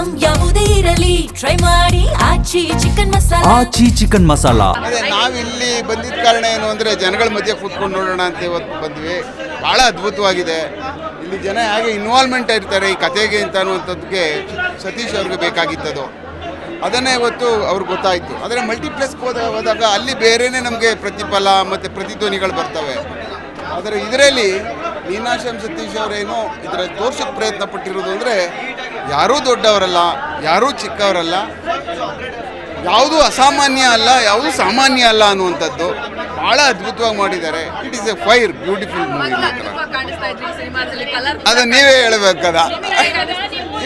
Item ಯಾವುದೇ ಇರಲಿ try ಮಾಡಿ ಆಚಿ ಚಿಕನ್ ಮಸಾಲಾ. ಆಚಿ ಚಿಕನ್ ಮಸಾಲಾ. ಅದೇ ನಾವಿಲ್ಲಿ ಬಂದಿದ್ದ ಕಾರಣ ಏನು ಅಂದರೆ ಜನಗಳ ಮಧ್ಯೆ ಕೂತ್ಕೊಂಡು ನೋಡೋಣ ಅಂತ ಇವತ್ತು ಬಂದ್ವಿ. ಭಾಳ ಅದ್ಭುತವಾಗಿದೆ. ಇಲ್ಲಿ ಜನ ಹೇಗೆ ಇನ್ವಾಲ್ವ್ಮೆಂಟ್ ಇರ್ತಾರೆ ಈ ಕತೆಗೆ ಅಂತ ಅನ್ನುವಂಥದ್ದಕ್ಕೆ ಸತೀಶ್ ಅವ್ರಿಗೆ ಬೇಕಾಗಿತ್ತದು. ಅದನ್ನೇ ಇವತ್ತು ಅವ್ರಿಗೆ ಗೊತ್ತಾಯಿತು. ಆದರೆ ಮಲ್ಟಿಪ್ಲೆಕ್ಸ್ಗೆ ಹೋದಾಗ ಅಲ್ಲಿ ಬೇರೆಯೇ ನಮಗೆ ಪ್ರತಿಫಲ ಮತ್ತು ಪ್ರತಿಧ್ವನಿಗಳು ಬರ್ತವೆ. ಆದರೆ ಇದರಲ್ಲಿ ನೀನಾಶಂ ಸತೀಶ್ ಅವರೇನೋ ಇದರ ತೋರ್ಸೋಕ್ಕೆ ಪ್ರಯತ್ನ ಪಟ್ಟಿರೋದು ಅಂದರೆ ಯಾರೂ ದೊಡ್ಡವರಲ್ಲ, ಯಾರೂ ಚಿಕ್ಕವರಲ್ಲ, ಯಾವುದೂ ಅಸಾಮಾನ್ಯ ಅಲ್ಲ, ಯಾವುದೂ ಸಾಮಾನ್ಯ ಅಲ್ಲ ಅನ್ನುವಂಥದ್ದು ಭಾಳ ಅದ್ಭುತವಾಗಿ ಮಾಡಿದ್ದಾರೆ. It is A fire beautiful movie. ಅದು ನೀವೇ ಹೇಳಬೇಕದ.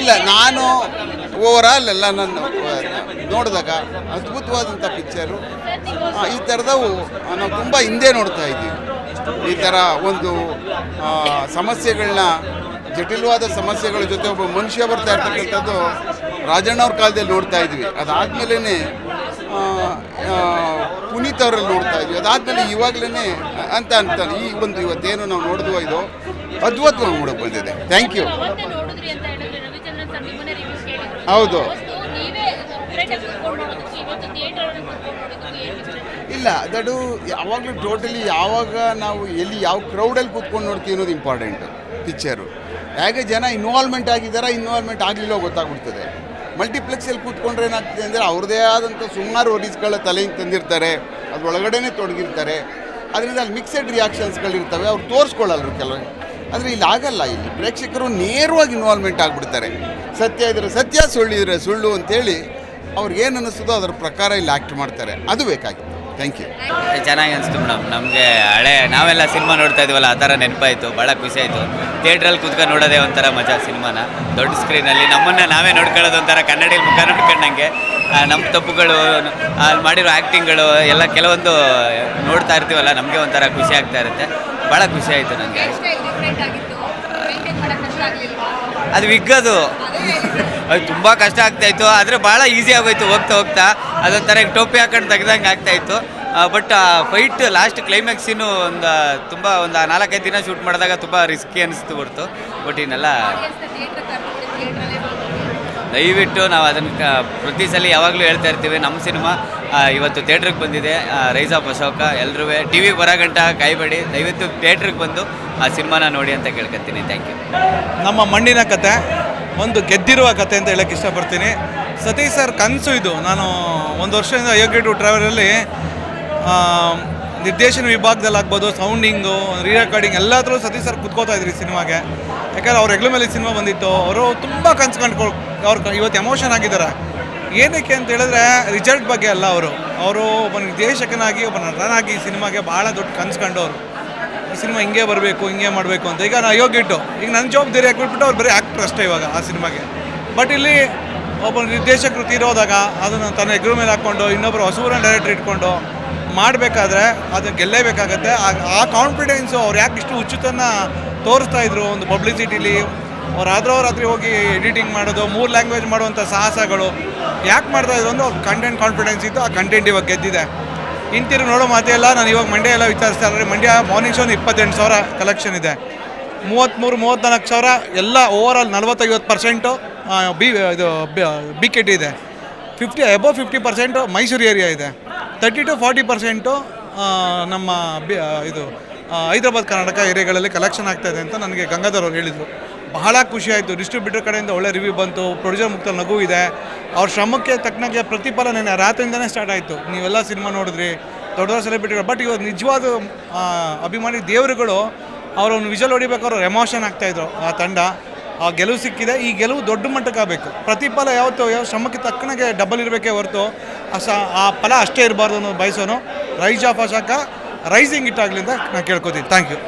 ಇಲ್ಲ, ನಾನು ಓವರಾಲ್ ಎಲ್ಲ ನಾನು ನೋಡಿದಾಗ ಅದ್ಭುತವಾದಂಥ ಪಿಕ್ಚರು. ಈ ಥರದವು ನಾವು ತುಂಬ ಹಿಂದೆ ನೋಡ್ತಾ ಇದ್ದೀವಿ. ಈ ಥರ ಒಂದು ಸಮಸ್ಯೆಗಳನ್ನ, ಜಟಿಲವಾದ ಸಮಸ್ಯೆಗಳ ಜೊತೆ ಒಬ್ಬ ಮನುಷ್ಯ ಬರ್ತಾ ಇರ್ತಕ್ಕಂಥದ್ದು ರಾಜಣ್ಣವ್ರ ಕಾಲದಲ್ಲಿ ನೋಡ್ತಾ ಇದ್ವಿ. ಅದಾದಮೇಲೆ ಪುನೀತ್ ಅವರಲ್ಲಿ ನೋಡ್ತಾ ಇದ್ವಿ. ಅದಾದಮೇಲೆ ಇವಾಗಲೇ ಅಂತ ಈ ಒಂದು ಇವತ್ತೇನು ನಾವು ನೋಡಿದ್ವೋ ಇದು ಅದ್ಭುತವಾಗಿ ನೋಡೋಕೆ ಬಂದಿದೆ. Thank you. ಹೌದು. ಇಲ್ಲ, ದಡು ಯಾವಾಗಲೂ ಟೋಟಲಿ ಯಾವಾಗ ನಾವು ಎಲ್ಲಿ ಯಾವ ಕ್ರೌಡಲ್ಲಿ ಕೂತ್ಕೊಂಡು ನೋಡ್ತೀವಿ ಅನ್ನೋದು ಇಂಪಾರ್ಟೆಂಟು. ಪಿಕ್ಚರು ಹೇಗೆ ಜನ ಇನ್ವಾಲ್ವ್ಮೆಂಟ್ ಆಗಿದ್ದಾರೆ, ಇನ್ವಾಲ್ವ್ಮೆಂಟ್ ಆಗಲಿಲ್ಲೋ ಗೊತ್ತಾಗ್ಬಿಡ್ತದೆ. ಮಲ್ಟಿಪ್ಲೆಕ್ಸಲ್ಲಿ ಕೂತ್ಕೊಂಡ್ರೆ ಏನಾಗ್ತದೆ ಅಂದರೆ ಅವ್ರದ್ದೇ ಆದಂಥ ಸುಮಾರು ಒರೀಸ್ಗಳ ತಲೆಯಿಂದ ತಂದಿರ್ತಾರೆ, ಅದರೊಳಗಡೆನೇ ತೊಡಗಿರ್ತಾರೆ. ಅದರಿಂದ ಅಲ್ಲಿ ಮಿಕ್ಸೆಡ್ ರಿಯಾಕ್ಷನ್ಸ್ಗಳಿರ್ತವೆ, ಅವ್ರು ತೋರಿಸ್ಕೊಳ್ಳಲ್ರು ಕೆಲವು. ಆದರೆ ಇಲ್ಲಿ ಆಗಲ್ಲ. ಇಲ್ಲಿ ಪ್ರೇಕ್ಷಕರು ನೇರವಾಗಿ ಇನ್ವಾಲ್ವ್ಮೆಂಟ್ ಆಗಿಬಿಡ್ತಾರೆ. ಸತ್ಯ ಇದ್ರೆ ಸತ್ಯ, ಸುಳ್ಳು ಇದ್ರೆ ಸುಳ್ಳು ಅಂತೇಳಿ ಅವ್ರಿಗೇನು ಅನ್ನಿಸ್ತದೋ ಅದರ ಪ್ರಕಾರ ಇಲ್ಲಿ ಆ್ಯಕ್ಟ್ ಮಾಡ್ತಾರೆ. ಅದು ಬೇಕಾಗಿತ್ತು. Thank you. ಚೆನ್ನಾಗಿ ಅನಿಸ್ತು ಮೇಡಮ್. ನಮಗೆ ಹಳೆ ನಾವೆಲ್ಲ ಸಿನಿಮಾ ನೋಡ್ತಾ ಇದ್ವಲ್ಲ, ಆ ಥರ ನೆನಪಾಯಿತು. ಭಾಳ ಖುಷಿ ಆಯಿತು. ಥಿಯೇಟ್ರಲ್ಲಿ ಕೂತ್ಕೊಂಡು ನೋಡೋದೇ ಒಂಥರ ಮಜಾ. ಸಿನಿಮಾನ ದೊಡ್ಡ ಸ್ಕ್ರೀನಲ್ಲಿ ನಮ್ಮನ್ನು ನಾವೇ ನೋಡ್ಕೊಳ್ಳೋದು ಒಂಥರ ಕನ್ನಡಿಯಲ್ಲಿ ಮುಖ ನೋಡ್ಕೊಂಡಂಗೆ. ನಮ್ಮ ತಪ್ಪುಗಳು, ಅಲ್ಲಿ ಮಾಡಿರೋ ಆ್ಯಕ್ಟಿಂಗ್ಗಳು ಎಲ್ಲ ಕೆಲವೊಂದು ನೋಡ್ತಾ ಇರ್ತೀವಲ್ಲ, ನಮಗೆ ಒಂಥರ ಖುಷಿ ಆಗ್ತಾ ಇರುತ್ತೆ. ಭಾಳ ಖುಷಿ ಆಯಿತು ನನಗೆ. ಅದು ವಿಗ್ಗದು ಅದು ತುಂಬ ಕಷ್ಟ ಆಗ್ತಾಯಿತ್ತು, ಆದರೆ ಭಾಳ ಈಸಿ ಆಗೋಯ್ತು ಹೋಗ್ತಾ ಹೋಗ್ತಾ. ಅದೊಂಥರ ಟೋಪಿ ಹಾಕೊಂಡು ತೆಗ್ದಂಗೆ ಆಗ್ತಾಯಿತ್ತು. ಬಟ್ ಫೈಟ್ ಲಾಸ್ಟ್ ಕ್ಲೈಮ್ಯಾಕ್ಸಿನೂ ತುಂಬ ಒಂದು 4-5 ದಿನ ಶೂಟ್ ಮಾಡಿದಾಗ ತುಂಬ ರಿಸ್ಕಿ ಅನಿಸ್ತು ಹೊರ್ತು. ಬಟ್ ಇನ್ನೆಲ್ಲ ದಯವಿಟ್ಟು ನಾವು ಅದನ್ನು ಪ್ರತಿ ಸಲ ಯಾವಾಗಲೂ ಹೇಳ್ತಾ ಇರ್ತೀವಿ. ನಮ್ಮ ಸಿನಿಮಾ ಇವತ್ತು ಥಿಯೇಟ್ರಿಗೆ ಬಂದಿದೆ, ರೈಸ್ ಆಫ್ ಅಶೋಕ. ಎಲ್ಲರೂ ಟಿ ವಿಗೆ ಬರೋ ಗಂಟ ಕಾಯ್ಬೇಡಿ, ದಯವಿಟ್ಟು ಥಿಯೇಟ್ರಿಗೆ ಬಂದು ಆ ಸಿನಿಮಾನ ನೋಡಿ ಅಂತ ಕೇಳ್ಕೊತೀನಿ. Thank you. ನಮ್ಮ ಮಣ್ಣಿನ ಕತೆ ಒಂದು ಗೆದ್ದಿರುವ ಕತೆ ಅಂತ ಹೇಳೋಕ್ಕೆ ಇಷ್ಟಪಡ್ತೀನಿ. ಸತೀಶ್ ಸರ್ ಕನಸು ಇದು. ನಾನು 1 ವರ್ಷದಿಂದ ಯೋಗ್ಯ ಟು ಟ್ರಾವೆಲಲ್ಲಿ ನಿರ್ದೇಶನ ವಿಭಾಗದಲ್ಲಾಗ್ಬೋದು, ಸೌಂಡಿಂಗು, ರೀ ರೆಕಾರ್ಡಿಂಗ್ ಎಲ್ಲಾದರೂ ಸತೀಶ್ ಸರ್ ಕುತ್ಕೋತಾ ಇದ್ರಿ ಸಿನಿಮಾಗೆ. ಯಾಕಂದರೆ ಅವ್ರ ಹೆಗ್ಲ ಮೇಲೆ ಸಿನಿಮಾ ಬಂದಿತ್ತು. ಅವರು ತುಂಬ ಕನಸು ಕಂಡ್ಕೊಂಡು ಅವ್ರು ಇವತ್ತು ಎಮೋಷನ್ ಆಗಿದ್ದಾರೆ. ಏನಕ್ಕೆ ಅಂತ ಹೇಳಿದ್ರೆ ರಿಸಲ್ಟ್ ಬಗ್ಗೆ ಅಲ್ಲ, ಅವರು ಒಬ್ಬ ನಿರ್ದೇಶಕನಾಗಿ, ಒಬ್ಬ ನಟನಾಗಿ ಸಿನಿಮಾಗೆ ಭಾಳ ದೊಡ್ಡ ಕನಸು ಕಂಡವರು. ಈ ಸಿನಿಮಾ ಹಿಂಗೆ ಬರಬೇಕು, ಹಿಂಗೆ ಮಾಡಬೇಕು ಅಂತ. ಈಗ ನಾನು ಯೋಗಿಟ್ಟು ಈಗ ನನ್ನ ಜವಾಬ್ದಾರಿ ಹಾಕ್ಬಿಟ್ಬಿಟ್ಟು ಅವ್ರು ಬರೀ ಆ್ಯಕ್ಟ್ರ್ ಅಷ್ಟೇ ಇವಾಗ ಆ ಸಿನಿಮಾಗೆ. ಬಟ್ ಇಲ್ಲಿ ಒಬ್ಬ ನಿರ್ದೇಶಕರು ತೀರೋದಾಗ ಅದನ್ನು ತನ್ನ ಹೆಗ್ರ ಮೇಲೆ ಹಾಕ್ಕೊಂಡು ಇನ್ನೊಬ್ಬರು ಹೊಸೂರನ್ನ ಡೈರೆಕ್ಟರ್ ಇಟ್ಕೊಂಡು ಮಾಡಬೇಕಾದ್ರೆ ಅದನ್ನು ಗೆಲ್ಲೇಬೇಕಾಗತ್ತೆ. ಆ ಕಾನ್ಫಿಡೆನ್ಸು ಅವ್ರು ಯಾಕೆ ಇಷ್ಟು ಹುಚ್ಚುತನ್ನು ತೋರಿಸ್ತಾ ಇದ್ರು ಒಂದು ಪಬ್ಲಿಸಿಟಿಲಿ. ಅವ್ರು ರಾತ್ರಿ ಹೋಗಿ ಎಡಿಟಿಂಗ್ ಮಾಡೋದು, 3 ಲ್ಯಾಂಗ್ವೇಜ್ ಮಾಡುವಂಥ ಸಾಹಸಗಳು ಯಾಕೆ ಮಾಡ್ತಾಯಿದ್ರು ಅಂದ್ರೆ ಅವ್ರು ಕಂಟೆಂಟ್ ಕಾನ್ಫಿಡೆನ್ಸ್ ಇತ್ತು. ಆ ಕಂಟೆಂಟ್ ಇವಾಗ ಗೆದ್ದಿದೆ. ಹಿಂತಿರುಗಿ ನೋಡೋ ಮಾತೇ ಇಲ್ಲ. ನಾನು ಇವಾಗ ಮಂಡ್ಯ ಎಲ್ಲ ವಿಚಾರಿಸ್ತಾ ಇದ್ದಾರೆ. ಮಂಡ್ಯ ಮಾರ್ನಿಂಗ್ ಶೋನ 28,000 ಕಲೆಕ್ಷನ್ ಇದೆ. 33-34 ಸಾವಿರ ಎಲ್ಲ ಓವರಾಲ್ 40-50% BKT ಇದೆ. 50% ಮೈಸೂರು ಏರಿಯಾ ಇದೆ. 30-40% ನಮ್ಮ ಇದು ಹೈದರಾಬಾದ್ ಕರ್ನಾಟಕ ಏರಿಯಾಗಳಲ್ಲಿ ಕಲೆಕ್ಷನ್ ಆಗ್ತಾಯಿದೆ ಅಂತ ನನಗೆ ಗಂಗಾಧರ್ ಅವ್ರು ಹೇಳಿದರು. ಬಹಳ ಖುಷಿಯಾಯಿತು. ಡಿಸ್ಟ್ರಿಬ್ಯೂಟರ್ ಕಡೆಯಿಂದ ಒಳ್ಳೆ ರಿವ್ಯೂ ಬಂತು. ಪ್ರೊಡ್ಯೂಸರ್ ಮುಕ್ತಲ್ಲಿ ನಗು ಇದೆ. ಅವ್ರ ಶ್ರಮಕ್ಕೆ ತಕ್ಕನಾಗೆ ಪ್ರತಿಫಲ ನೆನೆ ರಾತ್ರಿಯಿಂದನೇ ಸ್ಟಾರ್ಟ್ ಆಯಿತು. ನೀವೆಲ್ಲ ಸಿನಿಮಾ ನೋಡಿದ್ರಿ, ದೊಡ್ಡ ಸೆಲೆಬ್ರಿಟಿಗಳು. ಬಟ್ ಇವತ್ತು ನಿಜವಾದ ಅಭಿಮಾನಿ ದೇವರುಗಳು ಅವರೊಂದು ವಿಜಲ್ ಹೊಡಿಬೇಕಾದ್ರೆ ಅವ್ರು ಎಮೋಷನ್ ಆಗ್ತಾಯಿದ್ರು. ಆ ತಂಡ ಆ ಗೆಲುವು ಸಿಕ್ಕಿದೆ. ಈ ಗೆಲುವು ದೊಡ್ಡ ಮಟ್ಟಕ್ಕೆ ಆಗಬೇಕು. ಪ್ರತಿಫಲ ಯಾವ ಶ್ರಮಕ್ಕೆ ತಕ್ಕನಾಗೆ ಡಬಲ್ ಇರಬೇಕೇ ಹೊರತು ಆ ಫಲ ಅಷ್ಟೇ ಇರಬಾರ್ದು ಅನ್ನೋದು ಬಯಸೋನು. Rise of Ashoka rising it ಆಗಲಿ ಅಂತ ನಾನು ಕೇಳ್ಕೊತೀನಿ. Thank you.